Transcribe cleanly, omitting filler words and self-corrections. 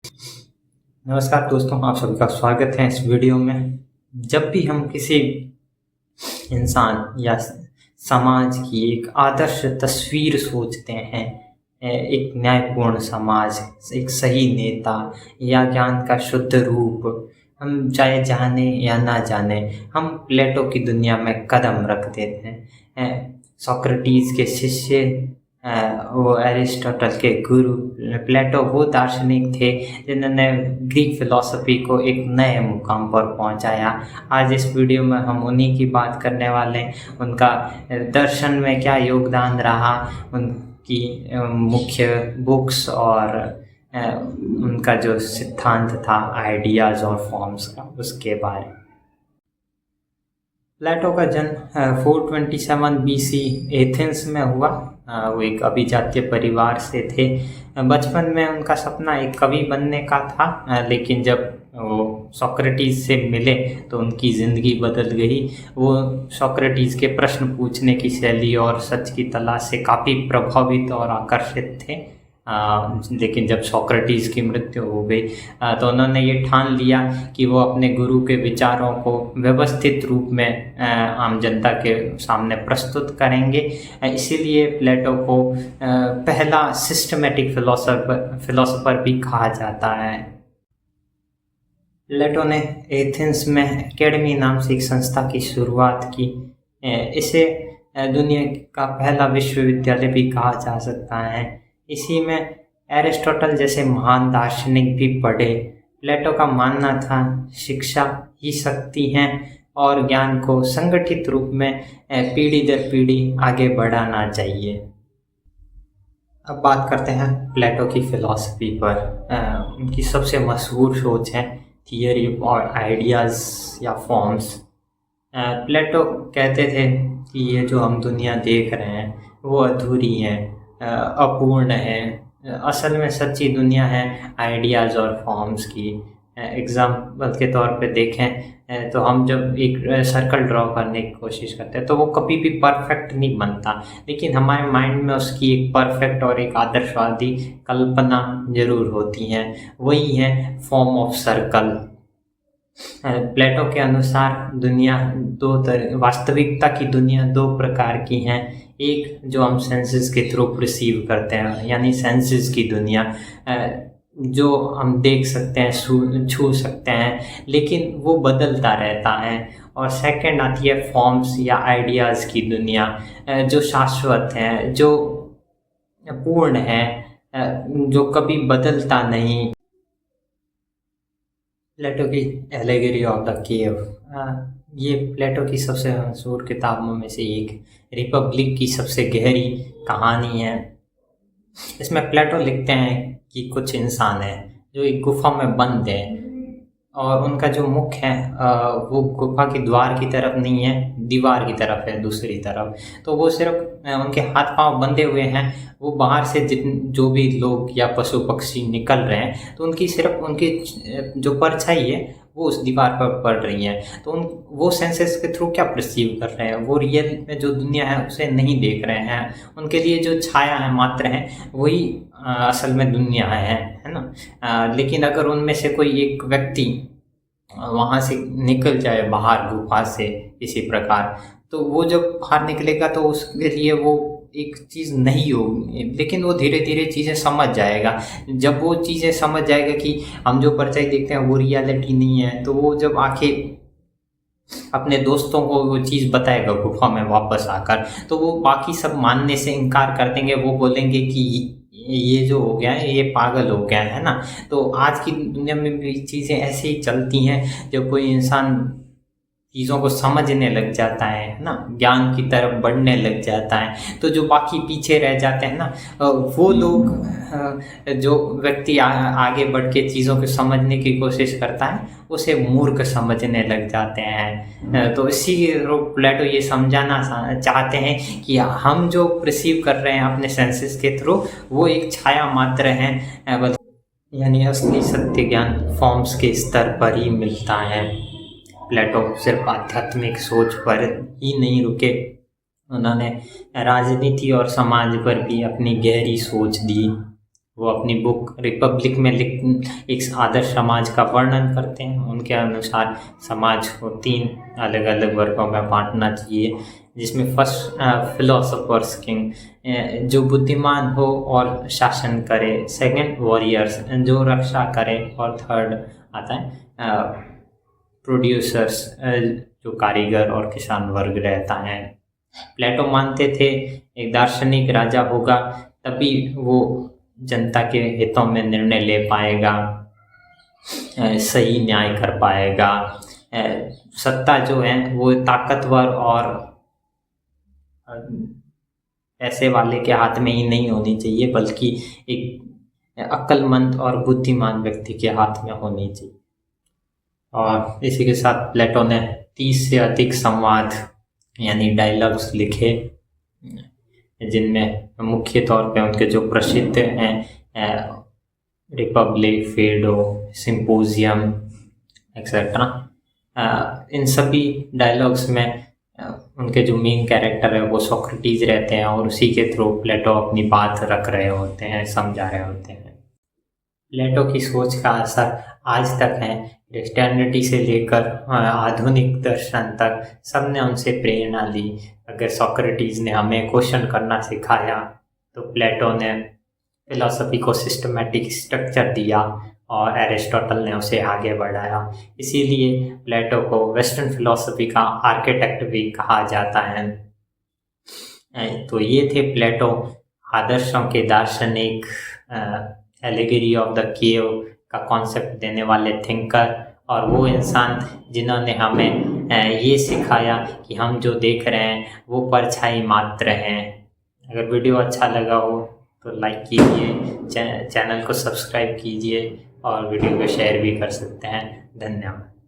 नमस्कार दोस्तों, आप सभी का स्वागत है इस वीडियो में। जब भी हम किसी इंसान या समाज की एक आदर्श तस्वीर सोचते हैं, एक न्यायपूर्ण समाज, एक सही नेता या ज्ञान का शुद्ध रूप, हम चाहे जाने या ना जाने, हम प्लेटो की दुनिया में कदम रख देते हैं। सोक्रेटिस के शिष्य, वो एरिस्टोटल के गुरु प्लेटो वो दार्शनिक थे जिन्होंने ग्रीक फिलॉसफी को एक नए मुकाम पर पहुंचाया। आज इस वीडियो में हम उन्हीं की बात करने वाले हैं, उनका दर्शन में क्या योगदान रहा, उनकी मुख्य बुक्स और उनका जो सिद्धांत था आइडियाज़ और फॉर्म्स का, उसके बारे में। प्लेटो का जन्म 427 BC एथेंस में हुआ। वो एक अभिजात्य परिवार से थे। बचपन में उनका सपना एक कवि बनने का था, लेकिन जब वो सोक्रेटिस से मिले तो उनकी ज़िंदगी बदल गई। वो सोक्रेटिस के प्रश्न पूछने की शैली और सच की तलाश से काफ़ी प्रभावित और आकर्षित थे। लेकिन जब सोक्रेटिस की मृत्यु हो गई तो उन्होंने ये ठान लिया कि वो अपने गुरु के विचारों को व्यवस्थित रूप में आम जनता के सामने प्रस्तुत करेंगे। इसीलिए प्लेटो को पहला सिस्टमेटिक फिलोसोफर भी कहा जाता है। प्लेटो ने एथेंस में एकेडमी नाम से एक संस्था की शुरुआत की। इसे दुनिया का पहला विश्वविद्यालय भी कहा जा सकता है। इसी में एरिस्टोटल जैसे महान दार्शनिक भी पढ़े। प्लेटो का मानना था शिक्षा ही शक्ति है और ज्ञान को संगठित रूप में पीढ़ी दर पीढ़ी आगे बढ़ाना चाहिए। अब बात करते हैं प्लेटो की फिलॉसफी पर। उनकी सबसे मशहूर सोच है थियरी और आइडियाज़ या फॉर्म्स। प्लेटो कहते थे कि ये जो हम दुनिया देख रहे हैं वो अधूरी है, अपूर्ण है। असल में सच्ची दुनिया है आइडियाज़ और फॉर्म्स की। एग्जाम्पल के तौर पे देखें तो हम जब एक सर्कल ड्रॉ करने की कोशिश करते हैं तो वो कभी भी परफेक्ट नहीं बनता, लेकिन हमारे माइंड में उसकी एक परफेक्ट और एक आदर्शवादी कल्पना जरूर होती है। वही है फॉर्म ऑफ सर्कल। प्लेटो के अनुसार दुनिया वास्तविकता की दुनिया दो प्रकार की हैं। एक जो हम सेंसेस के थ्रू परसीव करते हैं, यानी सेंसेस की दुनिया, जो हम देख सकते हैं, छू सकते हैं, लेकिन वो बदलता रहता है। और सेकंड आती है फॉर्म्स या आइडियाज़ की दुनिया, जो शाश्वत है, जो पूर्ण है, जो कभी बदलता नहीं। प्लेटो की एलेगरी ऑफ द केव, ये प्लेटो की सबसे मशहूर किताबों में से एक। रिपब्लिक की सबसे गहरी कहानी है। इसमें प्लेटो लिखते हैं कि कुछ इंसान हैं जो एक गुफा में बंद हैं और उनका जो मुख है वो गुफा की द्वार की तरफ नहीं है, दीवार की तरफ है, दूसरी तरफ। तो वो सिर्फ उनके हाथ पांव बंधे हुए हैं। वो बाहर से जो भी लोग या पशु पक्षी निकल रहे हैं तो उनकी सिर्फ उनकी जो परछाई है वो उस दीवार पर पड़ रही है। तो वो सेंसेस के थ्रू क्या परसीव कर रहे हैं, वो रियल में जो दुनिया है उसे नहीं देख रहे हैं। उनके लिए जो छाया है मात्र है वही असल में दुनिया है ना। लेकिन अगर उनमें से कोई एक व्यक्ति वहाँ से निकल जाए बाहर गुफा से किसी प्रकार, तो वो जब बाहर निकलेगा तो उसके लिए वो एक चीज़ नहीं होगी, लेकिन वो धीरे धीरे चीज़ें समझ जाएगा। जब वो चीज़ें समझ जाएगा कि हम जो परछाई देखते हैं वो रियलिटी नहीं है, तो वो जब आखिर अपने दोस्तों को वो चीज़ बताएगा गुफा में वापस आकर, तो वो बाकी सब मानने से इनकार कर देंगे। वो बोलेंगे कि ये जो हो गया है ये पागल हो गया है ना। तो आज की दुनिया में भी चीज़ें ऐसे ही चलती हैं। जब कोई इंसान चीज़ों को समझने लग जाता है ना, ज्ञान की तरफ बढ़ने लग जाता है, तो जो बाकी पीछे रह जाते हैं ना, वो लोग, जो व्यक्ति आगे बढ़ के चीज़ों को समझने की कोशिश करता है उसे मूर्ख समझने लग जाते हैं। तो इसी प्लेटो ये समझाना चाहते हैं कि हम जो परसीव कर रहे हैं अपने सेंसेस के थ्रू वो एक छाया मात्र है, यानी असली सत्य ज्ञान फॉर्म्स के स्तर पर ही मिलता है। प्लेटो सिर्फ आध्यात्मिक सोच पर ही नहीं रुके, उन्होंने राजनीति और समाज पर भी अपनी गहरी सोच दी। वो अपनी बुक रिपब्लिक में एक आदर्श समाज का वर्णन करते हैं। उनके अनुसार समाज को 3 अलग अलग वर्गों में बांटना चाहिए, जिसमें फर्स्ट फिलोसोफर्स किंग, जो बुद्धिमान हो और शासन करे, सेकंड वॉरियर्स, जो रक्षा करे, और थर्ड आता है प्रोड्यूसर्स, जो कारीगर और किसान वर्ग रहता है। प्लेटो मानते थे एक दार्शनिक राजा होगा तभी वो जनता के हितों में निर्णय ले पाएगा, सही न्याय कर पाएगा। सत्ता जो है वो ताकतवर और पैसे वाले के हाथ में ही नहीं होनी चाहिए, बल्कि एक अक्लमंद और बुद्धिमान व्यक्ति के हाथ में होनी चाहिए। और इसी के साथ प्लेटो ने 30 से अधिक संवाद यानी डायलॉग्स लिखे, जिनमें मुख्य तौर पे उनके जो प्रसिद्ध हैं रिपब्लिक, फेडो, सिंपोजियम एक्सेट्रा। इन सभी डायलॉग्स में उनके जो मेन कैरेक्टर है वो सोक्रेटिस रहते हैं और उसी के थ्रू प्लेटो अपनी बात रख रहे होते हैं, समझा रहे होते हैं। प्लेटो की सोच का असर आज तक है। क्रिश्चियनिटी से लेकर आधुनिक दर्शन तक सबने उनसे प्रेरणा ली। अगर सोक्रेटिस ने हमें क्वेश्चन करना सिखाया तो प्लेटो ने फिलॉसफी को सिस्टमैटिक स्ट्रक्चर दिया और एरिस्टोटल ने उसे आगे बढ़ाया। इसीलिए प्लेटो को वेस्टर्न फिलॉसफी का आर्किटेक्ट भी कहा जाता है। तो ये थे प्लेटो, आदर्शों के दार्शनिक, एलिगरी ऑफ द केव का कॉन्सेप्ट देने वाले थिंकर, और वो इंसान जिन्होंने हमें ये सिखाया कि हम जो देख रहे हैं वो परछाई मात्र हैं। अगर वीडियो अच्छा लगा हो तो लाइक कीजिए, चैनल को सब्सक्राइब कीजिए और वीडियो को शेयर भी कर सकते हैं। धन्यवाद।